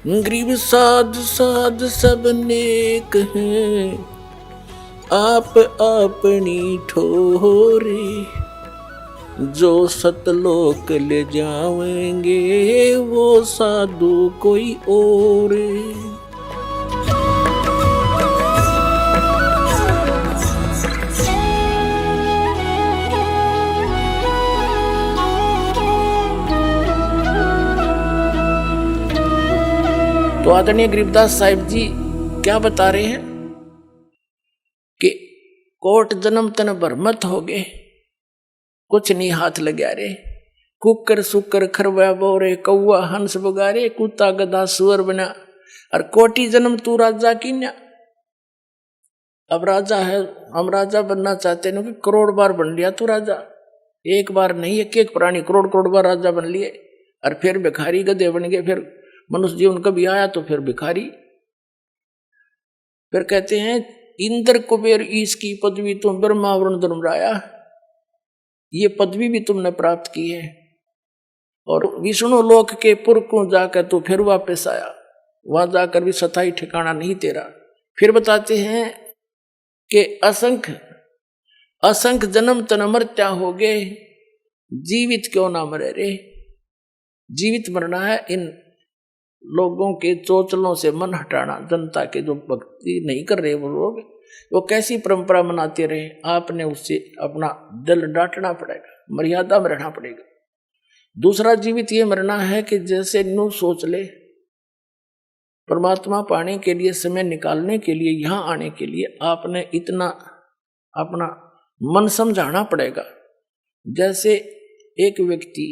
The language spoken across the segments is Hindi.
गरीब साध साध सब नेक हैं, आप अपनी ठोरे, जो सतलोक ले जाएंगे वो साधु कोई और। तो आदरणीय गरीबदास साहिब जी क्या बता रहे हैं कि कोट जन्म तन भरमत हो गए, कुछ नहीं हाथ लगा रे, कुकर सुकर खरवा बोरे, कौआ हंस बगारे, कुत्ता गधा सुअर बना, और कोटि जन्म तू राजा की ना। अब राजा है, हम राजा बनना चाहते हैं कि करोड़ बार बन लिया तू राजा, एक बार नहीं, एक एक प्राणी करोड़ करोड़ बार राजा बन लिए, और फिर भिखारी गधे बन गए, फिर मनुष्य जीवन कभी आया तो फिर भिखारी। फिर कहते हैं इंद्र कुबेर ईश की पदवी तुम ब्रह्मा वरुण धर्मराया, ये पदवी भी तुमने प्राप्त की है, और विष्णु लोक के पुरखों जाकर तू फिर वापस आया, वहां जाकर भी स्थायी ठिकाना नहीं तेरा। फिर बताते हैं कि असंख्य असंख्य जन्म तन मरत्या हो गए, जीवित क्यों ना मरे रे। जीवित मरना है, इन लोगों के चोचलों से मन हटाना, जनता के जो भक्ति नहीं कर रहे वो लोग, वो कैसी परंपरा मनाते रहे, आपने उससे अपना दिल डांटना पड़ेगा, मर्यादा में रहना पड़ेगा। दूसरा जीवित ये मरना है कि जैसे न्यू सोच ले, परमात्मा पाने के लिए, समय निकालने के लिए, यहाँ आने के लिए आपने इतना अपना मन समझाना पड़ेगा। जैसे एक व्यक्ति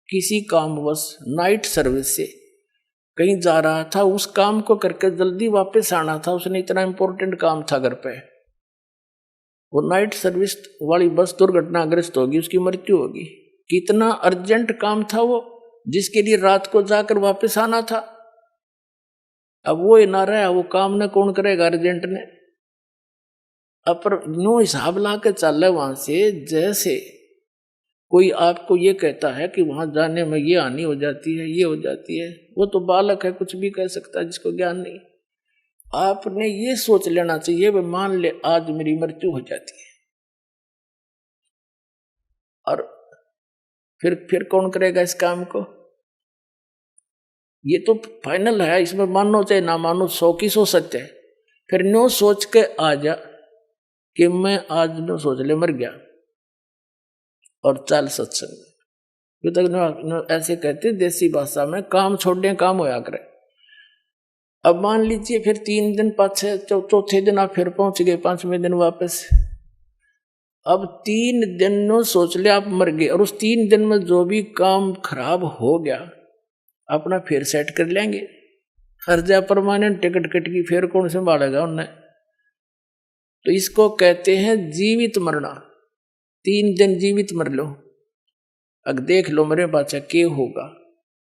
किसी कामवश नाइट सर्विस से कहीं जा रहा था, उस काम को करके जल्दी वापस आना था, उसने इतना इंपॉर्टेंट काम था घर पे, वो नाइट सर्विस वाली बस दुर्घटनाग्रस्त होगी, उसकी मृत्यु होगी। कितना अर्जेंट काम था वो, जिसके लिए रात को जाकर वापस आना था। अब वो ना रहा, वो काम ने कौन करेगा, अर्जेंट ने। अब पर नो हिसाब ला के चल रहे वहां से, जैसे कोई आपको ये कहता है कि वहां जाने में ये हानि हो जाती है, ये हो जाती है, वो तो बालक है, कुछ भी कह सकता है, जिसको ज्ञान नहीं। आपने ये सोच लेना चाहिए, वे मान ले आज मेरी मृत्यु हो जाती है, और फिर कौन करेगा इस काम को। ये तो फाइनल है, इसमें मानो चाहे ना मानो, 100 की 100 सत्य है। फिर नो सोच के आ जा कि मैं आज नो सोच ले मर गया, और चल सत्संग। जो तक ऐसे कहते देसी भाषा में, काम छोड़ने काम होया करे। अब मान लीजिए फिर 3 दिन पाछे, चौथे दिन आप फिर पहुंच गए, 5वें दिन वापस। अब 3 दिन नो सोच ले आप मर गए, और उस 3 दिन में जो भी काम खराब हो गया अपना फिर सेट कर लेंगे। हर जा परमानेंट टिकट कट की, फिर कौन संभालेगा उन्हें। तो इसको कहते हैं जीवित मरना। 3 दिन जीवित मर लो, अब देख लो मेरे बाचा क्या होगा,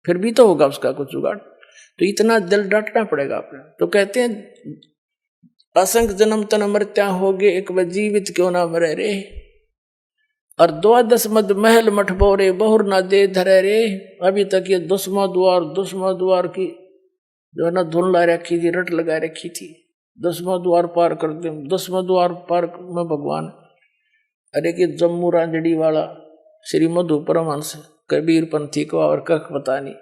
फिर भी तो होगा उसका कुछ जुगाड़। तो इतना दिल डांटना पड़ेगा आपने। तो कहते हैं असंख्य जन्म तन मरत्या हो गए, एक बार जीवित क्यों ना मरे रे, और 12 मद महल मठ बोरे, बहुर ना दे धरे रे। अभी तक ये 10वां द्वार की जो है ना धुन ला रखी थी, रट लगा रखी थी, 10वां द्वार पार कर दे, 10वां द्वार पार में भगवान। अरे कि जम्मू रांझड़ी वाला श्री मधु परमहंस कबीर पंथी को और कख पता नहीं,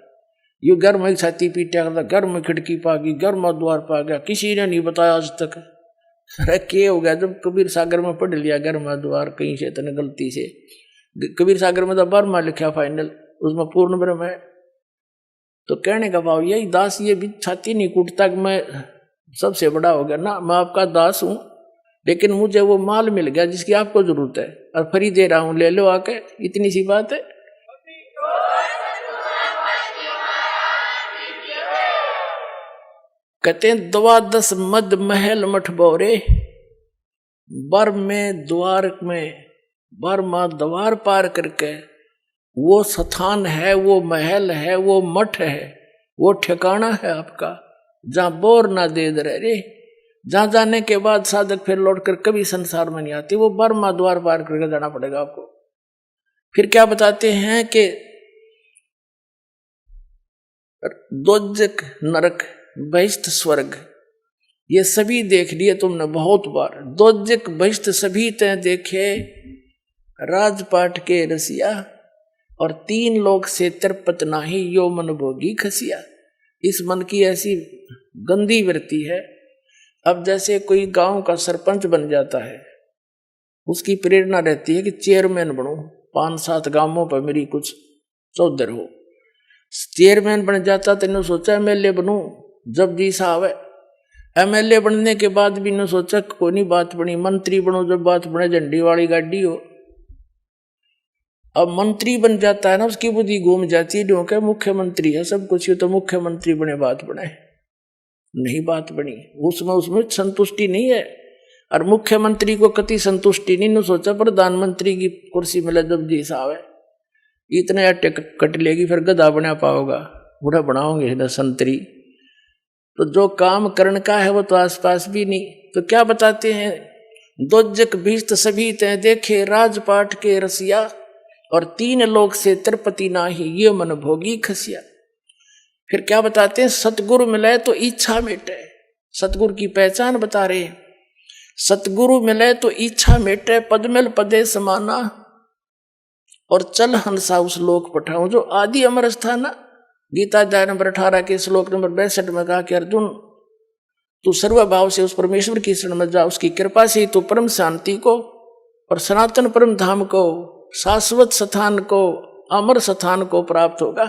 यू घर में छाती पीटा करता, घर में खिड़की पा गई, घर में द्वार पा गया, किसी ने नहीं बताया आज तक। अरे क्या हो गया, जब कबीर सागर में पढ़ लिया घर में द्वार, कहीं से तने गलती से, कबीर सागर में तो बर्मा लिखा फाइनल, उसमें पूर्ण ब्रह्म है। तो कहने का भाव यही, दास ये भी छाती नहीं कूटता कि मैं सबसे बड़ा हो गया ना, मैं आपका दास हूं, लेकिन मुझे वो माल मिल गया जिसकी आपको जरूरत है, और फ्री दे रहा हूं, ले लो आके, इतनी सी बात है। कहते हैं 12 मद महल मठ बोरे, बर में द्वार में, बर मां द्वार पार करके वो स्थान है, वो महल है, वो मठ है, वो ठिकाना है आपका, जहां बोर ना दे रहे रे, जहां जाने के बाद साधक फिर लौटकर कभी संसार में नहीं आती, वो बर्मा द्वार पार करके जाना पड़ेगा आपको। फिर क्या बताते हैं कि दोजक नरक बहिष्ठ स्वर्ग ये सभी देख लिए तुमने बहुत बार। दोजक बहिष्ठ सभी तय देखे राजपाट के रसिया, और 3 लोक से तिरपत नाही यो मन भोगी खसिया। इस मन की ऐसी गंदी वृत्ति है। अब जैसे कोई गांव का सरपंच बन जाता है, उसकी प्रेरणा रहती है कि चेयरमैन बनूं, 5-7 गांवों पर मेरी कुछ चौधर हो। चेयरमैन बन जाता तो इन्होंने सोचा एमएलए बनूं जब जी साहब है। एमएलए बनने के बाद भी इन्होंने सोचा कोई नहीं बात बनी, मंत्री बनो जब बात बने, झंडी वाली गाड़ी हो। अब मंत्री बन जाता है ना, उसकी बुद्धि घूम जाती है, जो क्या मुख्यमंत्री है सब कुछ, तो मुख्यमंत्री बने बात बने, नहीं बात बनी। उसमें संतुष्टि नहीं है। और मुख्यमंत्री को कति संतुष्टि नहीं, सोचा प्रधानमंत्री की कुर्सी मिले जब जी साहब है, इतने अट्टे कट लेगी फिर गधा बना पाओगा, बूढ़ा बनाओगे ना संतरी। तो जो काम करने का है वो तो आसपास भी नहीं। तो क्या बताते हैं, दोजक भीष्ट सभी तय देखे राजपाट के रसिया, और 3 लोक से तिरपति नाही ये मन भोगी खसिया। फिर क्या बताते हैं, सतगुरु मिले तो इच्छा मिटे। सतगुरु की पहचान बता रहे हैं, सतगुरु मिले तो इच्छा मिटे, पदमिल पदे समाना, और चल हंसा उस लोक पठाऊं जो आदि अमर स्थाना। गीता अध्याय नंबर 18 के श्लोक नंबर 62 में कहा कि अर्जुन तू सर्वभाव से उस परमेश्वर की शरण में जा, उसकी कृपा से ही तू परम शांति को और सनातन परम धाम को, शाश्वत स्थान को, अमर स्थान को प्राप्त होगा।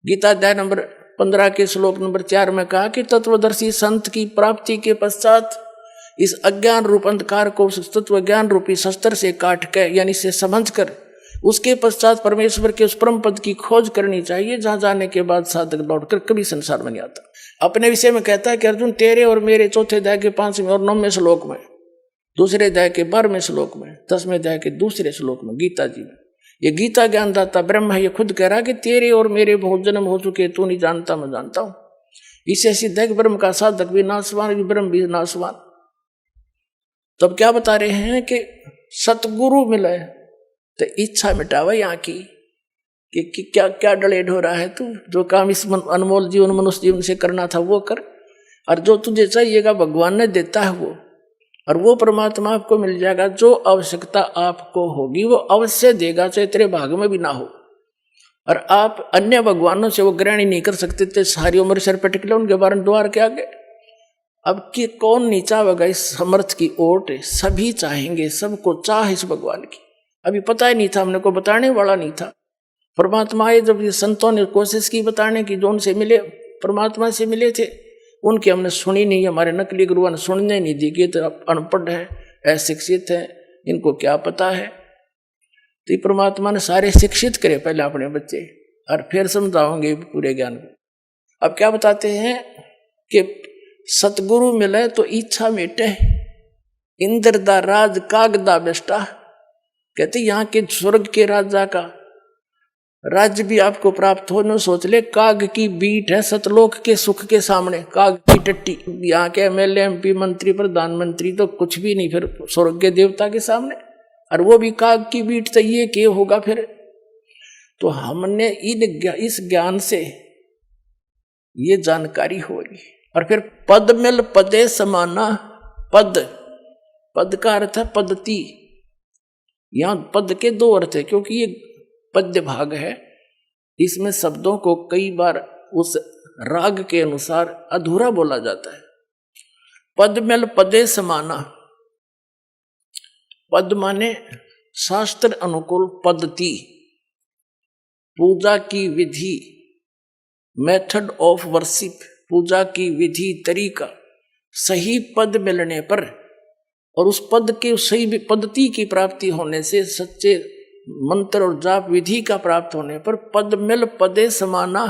गीता अध्याय नंबर 15 के श्लोक नंबर 4 में कहा कि तत्वदर्शी संत की प्राप्ति के पश्चात इस अज्ञान रूप अंधकार को उस तत्व ज्ञान रूपी शस्त्र से काट कर, यानी से समझ कर, उसके पश्चात परमेश्वर के उस परम पद की खोज करनी चाहिए, जहां जाने के बाद साधक लौटकर कभी संसार में नहीं आता। अपने विषय में कहता है कि अर्जुन तेरे और मेरे चौथे अध्याय के 5वें और 9वें श्लोक में, दूसरे अध्याय के 12वें श्लोक में, 10वें अध्याय के दूसरे श्लोक में गीता जी में, ये गीता ज्ञानदाता ब्रह्म है, ये खुद कह रहा कि तेरे और मेरे बहुत जन्म हो चुके, तू नहीं जानता मैं जानता हूं। इससे सिद्ध है कि ब्रह्म का साधक भी नाशवान, ब्रह्म भी नाशवान। तब क्या बता रहे हैं कि सतगुरु मिले तो इच्छा मिटावा यहाँ की कि क्या क्या डलेड हो रहा है, तू जो काम इस अनमोल जीवन मनुष्य जीवन से करना था वो कर, और जो तुझे चाहिएगा भगवान ने देता है वो, और वो परमात्मा आपको मिल जाएगा। जो आवश्यकता आपको होगी वो अवश्य देगा, चाहे तेरे भाग में भी ना हो। और आप अन्य भगवानों से वो ग्रहण ही नहीं कर सकते थे, सारी उम्र सर पे टिकले उनके बारे में द्वार के आगे। अब कि कौन नहीं चाहेगा इस समर्थ की ओट, सभी चाहेंगे, सबको चाह इस भगवान की। अभी पता ही नहीं था, हमने को बताने वाला नहीं था। परमात्मा आए जब ये संतों ने कोशिश की बताने की, जो उनसे मिले परमात्मा से मिले थे, उनकी हमने सुनी नहीं। हमारे नकली गुरुओं ने सुनने नहीं दी कि तो अनपढ़ है, अशिक्षित है, इनको क्या पता है। तो ये परमात्मा ने सारे शिक्षित करे पहले अपने बच्चे, और फिर समझाओगे पूरे ज्ञान को। अब क्या बताते हैं कि सतगुरु मिले तो इच्छा मिटे, इंद्र दा राज कागदा बेस्टा। कहते यहाँ के स्वर्ग के राजा का राज्य भी आपको प्राप्त हो, न सोच ले काग की बीट है सतलोक के सुख के सामने, काग की टट्टी। यहाँ के एमएलए एमपी मंत्री प्रधानमंत्री तो कुछ भी नहीं फिर स्वर्ग के देवता के सामने, और वो भी काग की बीट। तो ये क्या होगा फिर। तो हमने इस ज्ञान से ये जानकारी होगी। और फिर पद मिल पदे समाना, पद का अर्थ है पद्धति। यहाँ पद के 2 अर्थ है, क्योंकि ये पद्य भाग है, इसमें शब्दों को कई बार उस राग के अनुसार अधूरा बोला जाता है। पद मिल पदे समाना, पद माने शास्त्र अनुकूल पद्धति, पूजा की विधि, मेथड ऑफ वर्शिप, पूजा की विधि तरीका। सही पद मिलने पर और उस पद के सही पद्धति की प्राप्ति होने से, सच्चे मंत्र और जाप विधि का प्राप्त होने पर, पद मिल पदे समाना,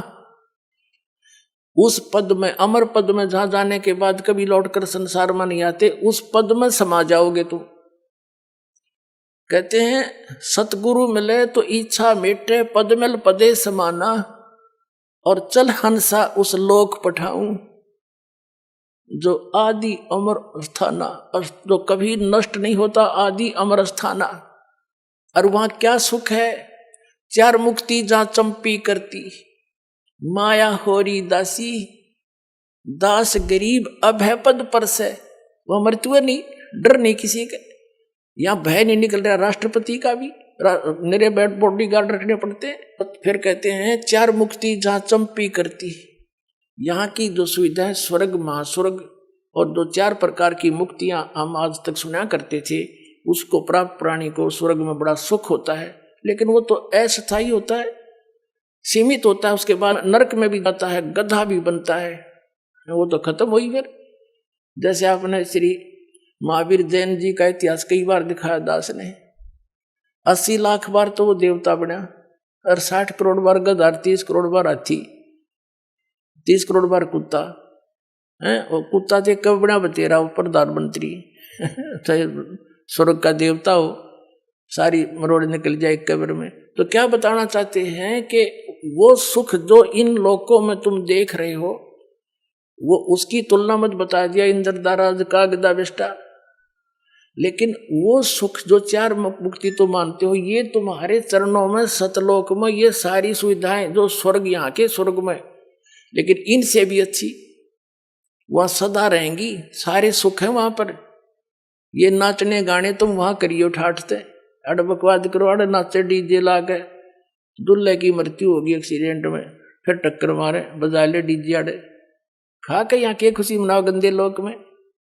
उस पद में, अमर पद में, जहां जाने के बाद कभी लौटकर संसार में नहीं आते, उस पद में समा जाओगे तुम। कहते हैं सतगुरु मिले तो इच्छा मिटे, पद मिल पदे समाना, और चल हंसा उस लोक पठाऊं जो आदि अमर स्थाना, जो कभी नष्ट नहीं होता, आदि अमर स्थाना। और वहां क्या सुख है, 4 मुक्ति जहां चंपी करती, माया होरी दासी, दास गरीब अभय पद पर से। वह मृत्यु नहीं, डर नहीं किसी का, यहाँ भय नहीं निकल रहा राष्ट्रपति का भी, मेरे बैठ बॉडी गार्ड रखने पड़ते। फिर कहते हैं चार मुक्ति जहाँ चंपी करती, यहाँ की जो सुविधा है स्वर्ग महास्वर्ग और दो चार प्रकार की मुक्तियां हम आज तक सुना करते थे, उसको प्राप्त प्राणी को स्वर्ग में बड़ा सुख होता है, लेकिन वो तो अस्थायी होता है, सीमित होता है। उसके बाद नरक में भी जाता है, गधा भी बनता है, वो तो खत्म हुई। फिर जैसे आपने श्री महावीर जैन जी का इतिहास कई बार दिखाया दास ने, 80 लाख बार तो वो देवता बना और 60 करोड़ बार गधा, 30 करोड़ बार हाथी, 30 करोड़ बार कुत्ता है। और कुत्ता थे कब बना बतेरा वो प्रधानमंत्री स्वर्ग का देवता हो, सारी मरोड़ निकल जाए कब्र में। तो क्या बताना चाहते हैं कि वो सुख जो इन लोकों में तुम देख रहे हो, वो उसकी तुलना मत बता दिया इंद्रदाराज का गदा बेष्टा, लेकिन वो सुख जो चार मुक्ति तो मानते हो, ये तुम्हारे चरणों में सतलोक में ये सारी सुविधाएं जो स्वर्ग यहाँ के स्वर्ग में, लेकिन इनसे भी अच्छी वह सदा रहेंगी, सारे सुख है वहां पर। ये नाचने गाने तुम वहां करियो ठाठते, अड़ बकवाद करो, अड़ नाचे डीजे ला के, दूल्हे की मृत्यु होगी एक्सीडेंट में, फिर टक्कर मारे बजा ले डीजे अड़े, खा के यहाँ के खुशी मनाओ गंदे लोक में।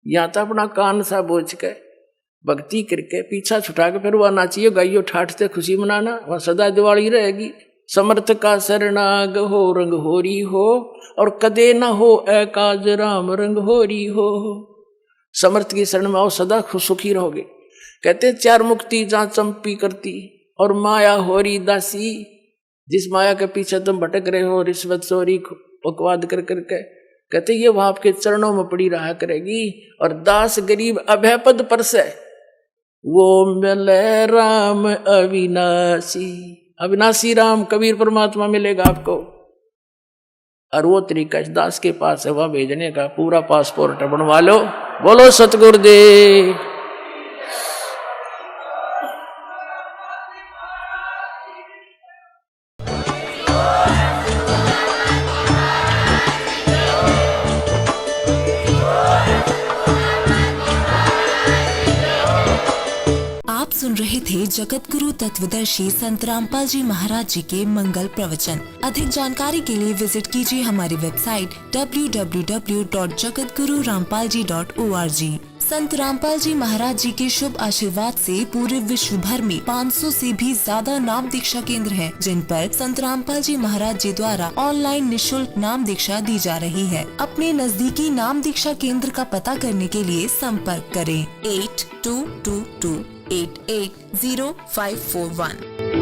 यहाँ तो अपना कान सा बोझ के भक्ति करके पीछा छुटा के फिर वह नाचियो गाइयो ठाठते खुशी मनाना, वह सदा दिवाली रहेगी। समर्थ का शरणाग हो रंग होरी हो, और कदे न हो एकाज राम रंग होरी हो। समर्थ की शरण में आओ, सदा खुश सुखी रहोगे। कहते चार मुक्ति जहाँ चंपी करती, और माया होरी दासी, जिस माया के पीछे तुम भटक रहे हो रिश्वत चोरी बकवाद कर करके, कहते ये वहां आपके चरणों में पड़ी रहा करेगी। और दास गरीब अभय पद पर से, वो मिले राम अविनाशी, अविनाशी राम कबीर परमात्मा मिलेगा आपको। और वो तरीका इस दास के पास है, वह भेजने का पूरा पासपोर्ट बनवा लो। बोलो सतगुरुदेव। सुन रहे थे जगत गुरु तत्वदर्शी संत रामपाल जी महाराज जी के मंगल प्रवचन। अधिक जानकारी के लिए विजिट कीजिए हमारी वेबसाइट www.jagatgururampalji.org। संत रामपाल जी महाराज जी के शुभ आशीर्वाद से पूरे विश्व भर में 500 से भी ज्यादा नाम दीक्षा केंद्र हैं, जिन पर संत रामपाल जी महाराज जी द्वारा ऑनलाइन निशुल्क नाम दीक्षा दी जा रही है। अपने नजदीकी नाम दीक्षा केंद्र का पता करने के लिए संपर्क करें 8222880541।